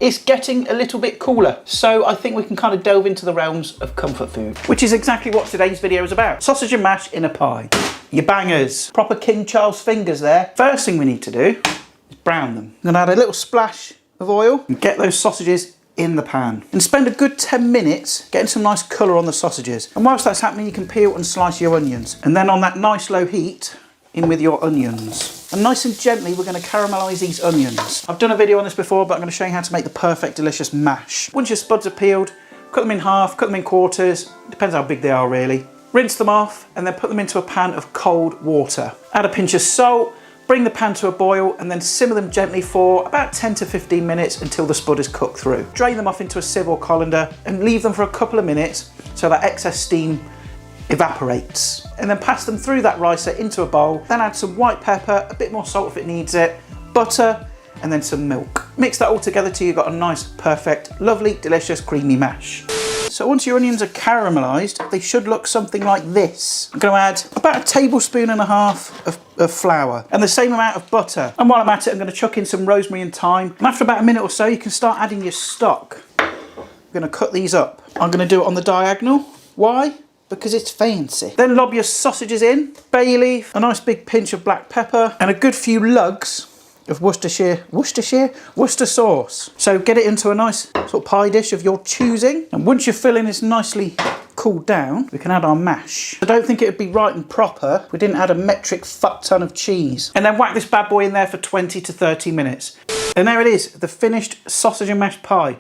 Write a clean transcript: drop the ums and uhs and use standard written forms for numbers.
It's getting a little bit cooler, so I think we can kind of delve into the realms of comfort food, which is exactly what today's video is about. Sausage and mash in a pie. Your bangers. Proper King Charles fingers there. First thing we need to do is brown them. I'm gonna add a little splash of oil and get those sausages in the pan. And spend a good 10 minutes getting some nice colour on the sausages. And whilst that's happening, you can peel and slice your onions. And then on that nice low heat, in with your onions. And nice and gently, we're going to caramelise these onions. I've done a video on this before, but I'm going to show you how to make the perfect, delicious mash. Once your spuds are peeled, cut them in half, cut them in quarters. Depends how big they are, really. Rinse them off, and then put them into a pan of cold water. Add a pinch of salt, bring the pan to a boil, and then simmer them gently for about 10 to 15 minutes until the spud is cooked through. Drain them off into a sieve or colander, and leave them for a couple of minutes so that excess steam evaporates, and then pass them through that ricer into a bowl. Then add some white pepper, a bit more salt if it needs it, butter, and then some milk. Mix that all together till you've got a nice, perfect, lovely, delicious, creamy mash. So once your onions are caramelised, they should look something like this. I'm going to add about 1.5 tablespoons of flour and the same amount of butter. And while I'm at it, I'm going to chuck in some rosemary and thyme. And after about a minute or so, you can start adding your stock. I'm going to cut these up. I'm going to do it on the diagonal. Why? Because it's fancy. Then lob your sausages in, bay leaf, a nice big pinch of black pepper, and a good few lugs of Worcester sauce. So get it into a nice sort of pie dish of your choosing. And once your filling is nicely cooled down, we can add our mash. I don't think it would be right and proper if we didn't add a metric fuck ton of cheese. And then whack this bad boy in there for 20 to 30 minutes. And there it is, the finished sausage and mash pie.